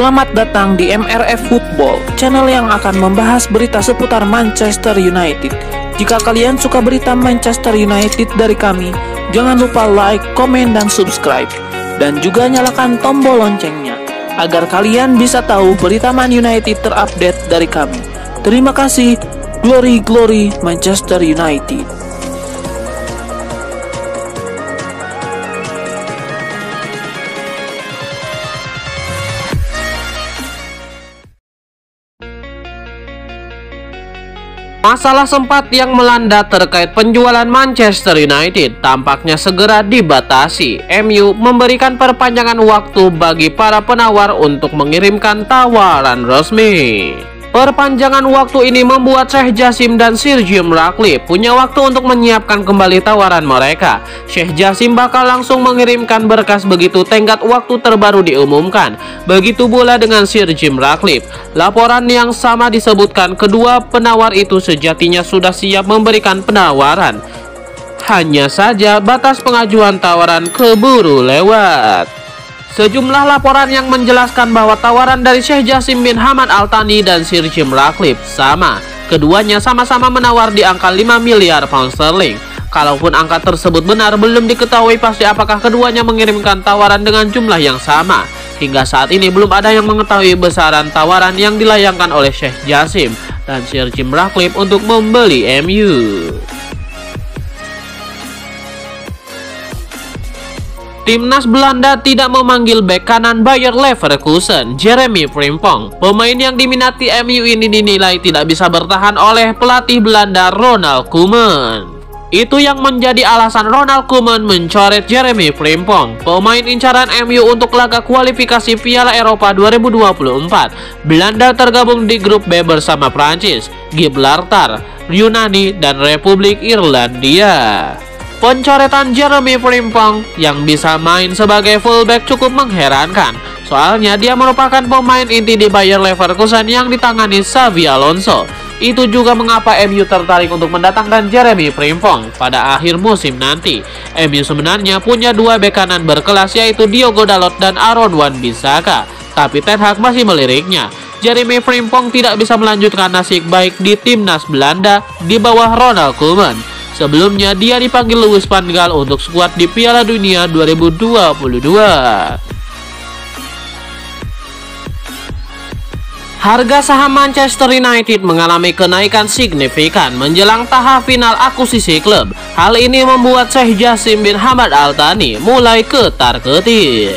Selamat datang di MRF Football, channel yang akan membahas berita seputar Manchester United. Jika kalian suka berita Manchester United dari kami, jangan lupa like, komen, dan subscribe. Dan juga nyalakan tombol loncengnya, agar kalian bisa tahu berita Man United terupdate dari kami. Terima kasih, Glory Glory Manchester United. Masalah sempat yang melanda terkait penjualan Manchester United tampaknya segera dibatasi. MU memberikan perpanjangan waktu bagi para penawar untuk mengirimkan tawaran resmi. Perpanjangan waktu ini membuat Sheikh Jassim dan Sir Jim Ratcliffe punya waktu untuk menyiapkan kembali tawaran mereka. Sheikh Jassim bakal langsung mengirimkan berkas begitu tenggat waktu terbaru diumumkan. Begitu pula dengan Sir Jim Ratcliffe. Laporan yang sama disebutkan kedua penawar itu sejatinya sudah siap memberikan penawaran. Hanya saja batas pengajuan tawaran keburu lewat. Sejumlah laporan yang menjelaskan bahwa tawaran dari Sheikh Jassim bin Hamad Al Thani dan Sir Jim Ratcliffe sama. Keduanya sama-sama menawar di angka 5 miliar pound sterling. Kalaupun angka tersebut benar, belum diketahui pasti apakah keduanya mengirimkan tawaran dengan jumlah yang sama. Hingga saat ini belum ada yang mengetahui besaran tawaran yang dilayangkan oleh Sheikh Jassim dan Sir Jim Ratcliffe untuk membeli MU. Timnas Belanda tidak memanggil bek kanan Bayer Leverkusen, Jeremy Frimpong. Pemain yang diminati MU ini dinilai tidak bisa bertahan oleh pelatih Belanda Ronald Koeman. Itu yang menjadi alasan Ronald Koeman mencoret Jeremy Frimpong, pemain incaran MU untuk laga kualifikasi Piala Eropa 2024. Belanda tergabung di grup B bersama Prancis, Gibraltar, Yunani, dan Republik Irlandia. Pencoretan Jeremy Frimpong yang bisa main sebagai fullback cukup mengherankan. Soalnya dia merupakan pemain inti di Bayer Leverkusen yang ditangani Xabi Alonso. Itu juga mengapa MU tertarik untuk mendatangkan Jeremy Frimpong pada akhir musim nanti. MU sebenarnya punya dua bek kanan berkelas yaitu Diogo Dalot dan Aaron Wan-Bissaka. Tapi Ten Hag masih meliriknya. Jeremy Frimpong tidak bisa melanjutkan nasib baik di timnas Belanda di bawah Ronald Koeman. Sebelumnya dia dipanggil Louis van Gaal untuk skuad di Piala Dunia 2022. Harga saham Manchester United mengalami kenaikan signifikan menjelang tahap final akuisisi klub. Hal ini membuat Sheikh Jassim bin Hamad Al Thani mulai ketar-ketir.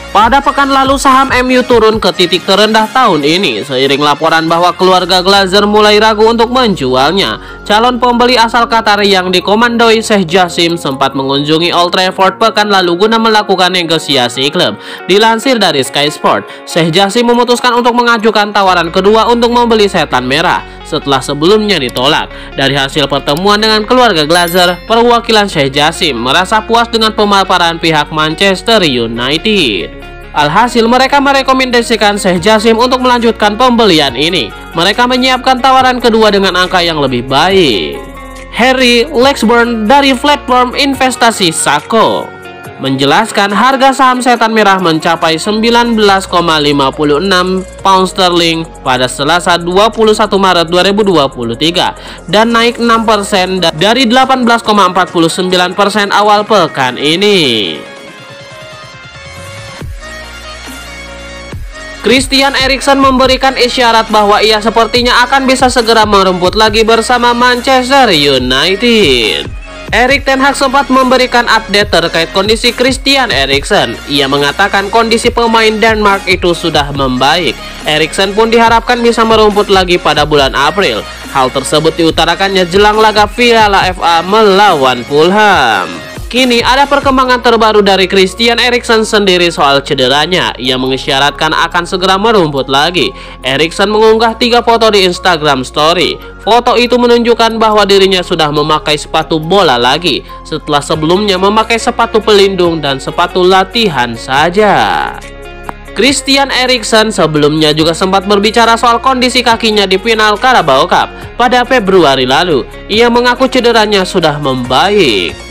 Pada pekan lalu saham MU turun ke titik terendah tahun ini seiring laporan bahwa keluarga Glazer mulai ragu untuk menjualnya. Calon pembeli asal Qatar yang dikomandoi Sheikh Jassim sempat mengunjungi Old Trafford pekan lalu guna melakukan negosiasi klub. Dilansir dari Sky Sport, Sheikh Jassim memutuskan untuk mengajukan tawaran kedua untuk membeli setan merah setelah sebelumnya ditolak. Dari hasil pertemuan dengan keluarga Glazer, perwakilan Sheikh Jassim merasa puas dengan pemaparan pihak Manchester United. Alhasil mereka merekomendasikan Sheikh Jassim untuk melanjutkan pembelian ini. Mereka menyiapkan tawaran kedua dengan angka yang lebih baik. Harry Lexburn dari platform investasi Sako menjelaskan harga saham setan merah mencapai 19,56 pound sterling pada Selasa 21 Maret 2023 dan naik 6% dari 18,49% awal pekan ini. Christian Eriksen memberikan isyarat bahwa ia sepertinya akan bisa segera merumput lagi bersama Manchester United. Erik ten Hag sempat memberikan update terkait kondisi Christian Eriksen. Ia mengatakan kondisi pemain Denmark itu sudah membaik. Eriksen pun diharapkan bisa merumput lagi pada bulan April. Hal tersebut diutarakannya jelang laga Piala FA melawan Fulham. Kini ada perkembangan terbaru dari Christian Eriksen sendiri soal cederanya. Ia mengisyaratkan akan segera merumput lagi. Eriksen mengunggah 3 foto di Instagram Story. Foto itu menunjukkan bahwa dirinya sudah memakai sepatu bola lagi setelah sebelumnya memakai sepatu pelindung dan sepatu latihan saja. Christian Eriksen sebelumnya juga sempat berbicara soal kondisi kakinya di final Carabao Cup pada Februari lalu. Ia mengaku cederanya sudah membaik.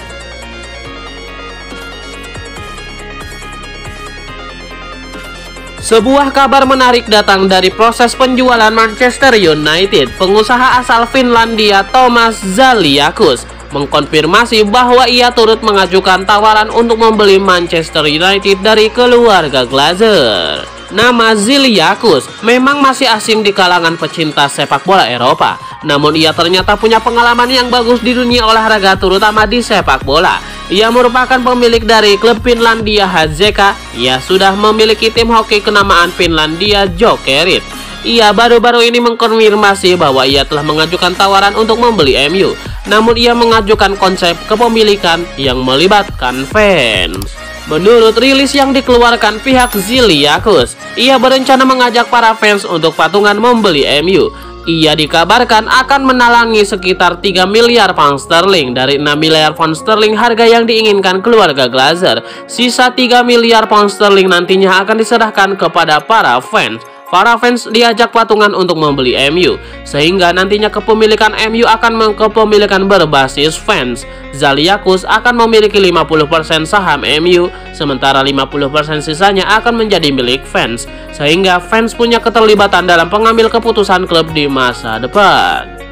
Sebuah kabar menarik datang dari proses penjualan Manchester United. Pengusaha asal Finlandia Thomas Zaliakus mengkonfirmasi bahwa ia turut mengajukan tawaran untuk membeli Manchester United dari keluarga Glazer. Nama Zaliakus memang masih asing di kalangan pecinta sepak bola Eropa. Namun ia ternyata punya pengalaman yang bagus di dunia olahraga, terutama di sepak bola. Ia merupakan pemilik dari klub Finlandia HJK. Ia sudah memiliki tim hoki kenamaan Finlandia Jokerit. Ia baru-baru ini mengkonfirmasi bahwa ia telah mengajukan tawaran untuk membeli MU. Namun ia mengajukan konsep kepemilikan yang melibatkan fans. Menurut rilis yang dikeluarkan pihak Zaliakus, ia berencana mengajak para fans untuk patungan membeli MU. Ia dikabarkan akan menalangi sekitar 3 miliar pound sterling dari 6 miliar pound sterling harga yang diinginkan keluarga Glazer. Sisa 3 miliar pound sterling nantinya akan diserahkan kepada para fans. Para fans diajak patungan untuk membeli MU, sehingga nantinya kepemilikan MU akan kepemilikan berbasis fans. Zaliakus akan memiliki 50% saham MU, sementara 50% sisanya akan menjadi milik fans, sehingga fans punya keterlibatan dalam pengambil keputusan klub di masa depan.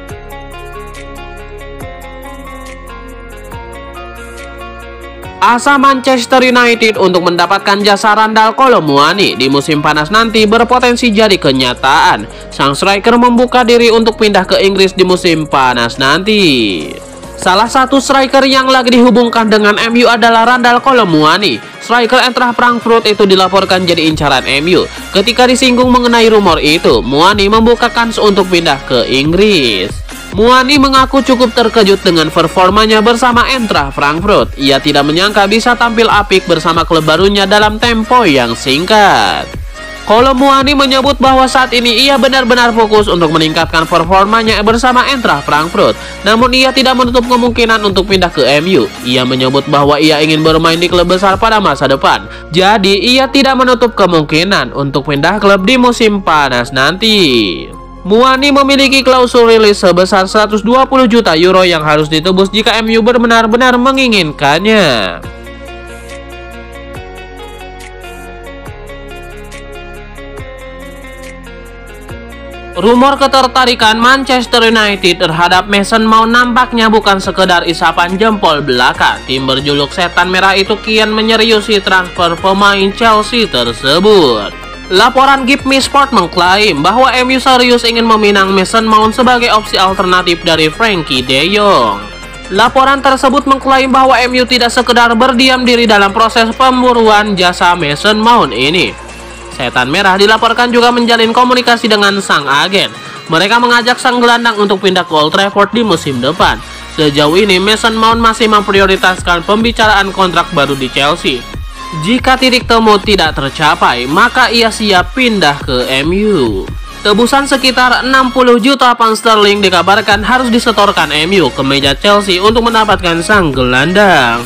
Asa Manchester United untuk mendapatkan jasa Randal Kolo Muani di musim panas nanti berpotensi jadi kenyataan. Sang striker membuka diri untuk pindah ke Inggris di musim panas nanti. Salah satu striker yang lagi dihubungkan dengan MU adalah Randal Kolo Muani. Striker Eintracht Frankfurt itu dilaporkan jadi incaran MU. Ketika disinggung mengenai rumor itu, Muani membuka kans untuk pindah ke Inggris. Muani mengaku cukup terkejut dengan performanya bersama Eintracht Frankfurt. Ia tidak menyangka bisa tampil apik bersama klub barunya dalam tempo yang singkat. Kolo Muani menyebut bahwa saat ini ia benar-benar fokus untuk meningkatkan performanya bersama Eintracht Frankfurt. Namun ia tidak menutup kemungkinan untuk pindah ke MU. Ia menyebut bahwa ia ingin bermain di klub besar pada masa depan. Jadi ia tidak menutup kemungkinan untuk pindah klub di musim panas nanti. Muani memiliki klausul rilis sebesar 120 juta euro yang harus ditebus jika MU benar-benar menginginkannya. Rumor ketertarikan Manchester United terhadap Mason Mount nampaknya bukan sekedar isapan jempol belaka. Tim berjuluk Setan Merah itu kian menyeriusi transfer pemain Chelsea tersebut. Laporan Give Me Sport mengklaim bahwa MU serius ingin meminang Mason Mount sebagai opsi alternatif dari Frankie De Jong. Laporan tersebut mengklaim bahwa MU tidak sekedar berdiam diri dalam proses pemburuan jasa Mason Mount ini. Setan Merah dilaporkan juga menjalin komunikasi dengan sang agen. Mereka mengajak sang gelandang untuk pindah ke Old Trafford di musim depan. Sejauh ini Mason Mount masih memprioritaskan pembicaraan kontrak baru di Chelsea. Jika titik temu tidak tercapai, maka ia siap pindah ke MU. Tebusan sekitar 60 juta pound sterling dikabarkan harus disetorkan MU ke meja Chelsea untuk mendapatkan sang gelandang.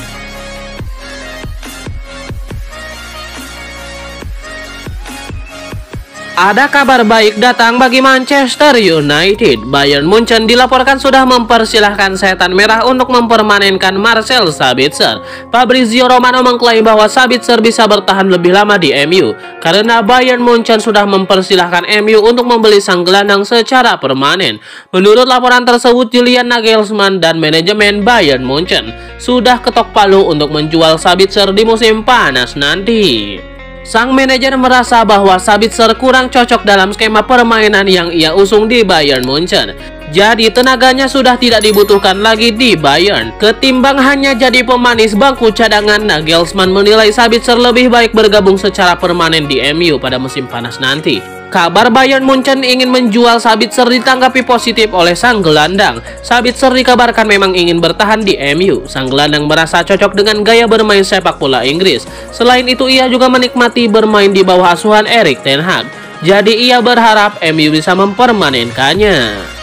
Ada kabar baik datang bagi Manchester United. Bayern Munchen dilaporkan sudah mempersilahkan Setan Merah untuk mempermanenkan Marcel Sabitzer. Fabrizio Romano mengklaim bahwa Sabitzer bisa bertahan lebih lama di MU karena Bayern Munchen sudah mempersilahkan MU untuk membeli sang gelandang secara permanen. Menurut laporan tersebut, Julian Nagelsmann dan manajemen Bayern Munchen sudah ketok palu untuk menjual Sabitzer di musim panas nanti. Sang manajer merasa bahwa Sabitzer kurang cocok dalam skema permainan yang ia usung di Bayern Munchen. Jadi tenaganya sudah tidak dibutuhkan lagi di Bayern. Ketimbang hanya jadi pemanis bangku cadangan, Nagelsmann menilai Sabitzer lebih baik bergabung secara permanen di MU pada musim panas nanti. Kabar Bayern Munchen ingin menjual Sabitzer ditanggapi positif oleh sang gelandang. Sabitzer dikabarkan memang ingin bertahan di MU. Sang gelandang merasa cocok dengan gaya bermain sepak bola Inggris. Selain itu, ia juga menikmati bermain di bawah asuhan Erik ten Hag. Jadi ia berharap MU bisa mempermanenkannya.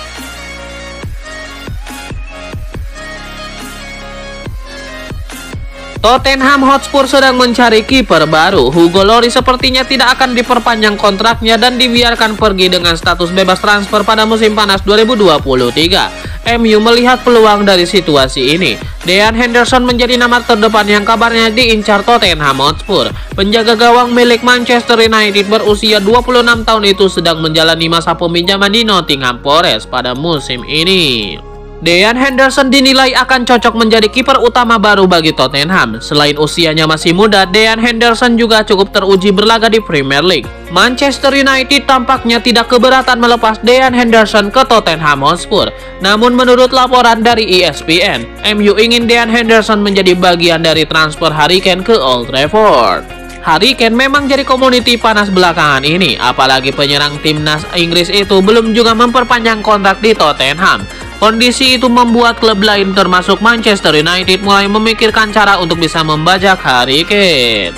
Tottenham Hotspur sedang mencari kiper baru. Hugo Lloris sepertinya tidak akan diperpanjang kontraknya dan dibiarkan pergi dengan status bebas transfer pada musim panas 2023. MU melihat peluang dari situasi ini. Dean Henderson menjadi nama terdepan yang kabarnya diincar Tottenham Hotspur. Penjaga gawang milik Manchester United berusia 26 tahun itu sedang menjalani masa peminjaman di Nottingham Forest pada musim ini. Dean Henderson dinilai akan cocok menjadi kiper utama baru bagi Tottenham. Selain usianya masih muda, Dean Henderson juga cukup teruji berlaga di Premier League. Manchester United tampaknya tidak keberatan melepas Dean Henderson ke Tottenham Hotspur. Namun menurut laporan dari ESPN, MU ingin Dean Henderson menjadi bagian dari transfer Harry Kane ke Old Trafford. Harry Kane memang jadi komoditi panas belakangan ini, apalagi penyerang timnas Inggris itu belum juga memperpanjang kontrak di Tottenham. Kondisi itu membuat klub lain termasuk Manchester United mulai memikirkan cara untuk bisa membajak Harry Kane.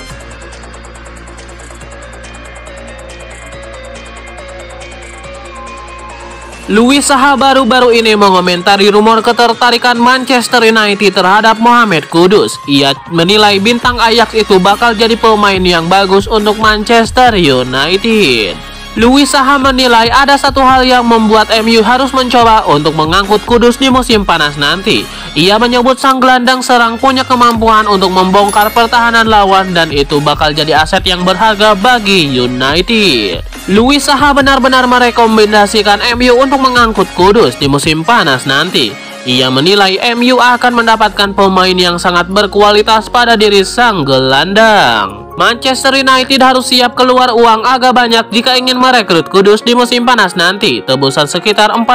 Louis Saha baru-baru ini mengomentari rumor ketertarikan Manchester United terhadap Mohamed Kudus. Ia menilai bintang Ajax itu bakal jadi pemain yang bagus untuk Manchester United. Louis Saha menilai ada satu hal yang membuat MU harus mencoba untuk mengangkut Kudus di musim panas nanti. Ia menyebut sang gelandang serang punya kemampuan untuk membongkar pertahanan lawan dan itu bakal jadi aset yang berharga bagi United. Louis Saha benar-benar merekomendasikan MU untuk mengangkut Kudus di musim panas nanti. Ia menilai MU akan mendapatkan pemain yang sangat berkualitas pada diri sang gelandang. Manchester United harus siap keluar uang agak banyak jika ingin merekrut Kudus di musim panas nanti. Tebusan sekitar 45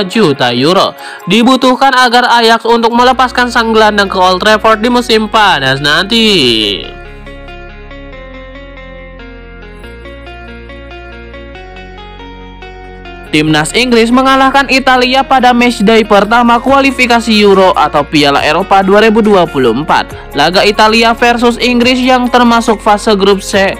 juta euro dibutuhkan agar Ajax untuk melepaskan sang gelandang ke Old Trafford di musim panas nanti. Timnas Inggris mengalahkan Italia pada matchday pertama kualifikasi Euro atau Piala Eropa 2024. Laga Italia versus Inggris yang termasuk fase grup C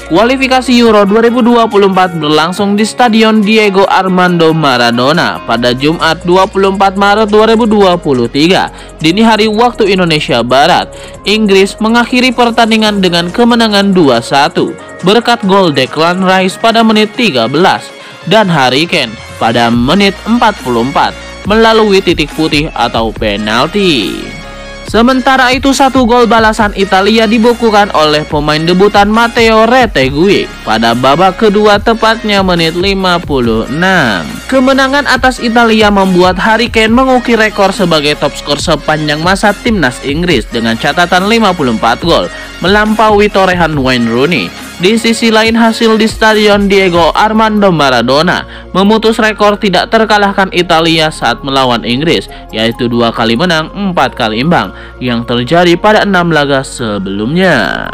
kualifikasi Euro 2024 berlangsung di Stadion Diego Armando Maradona pada Jumat 24 Maret 2023 dini hari waktu Indonesia Barat. Inggris mengakhiri pertandingan dengan kemenangan 2-1 berkat gol Declan Rice pada menit 13 dan Harry Kane pada menit 44 melalui titik putih atau penalti. Sementara itu satu gol balasan Italia dibukukan oleh pemain debutan Matteo Retegui pada babak kedua tepatnya menit 56. Kemenangan atas Italia membuat Harry Kane mengukir rekor sebagai top skor sepanjang masa timnas Inggris dengan catatan 54 gol, melampaui torehan Wayne Rooney. Di sisi lain, hasil di Stadion Diego Armando Maradona memutus rekor tidak terkalahkan Italia saat melawan Inggris, yaitu 2 kali menang, 4 kali imbang yang terjadi pada 6 laga sebelumnya.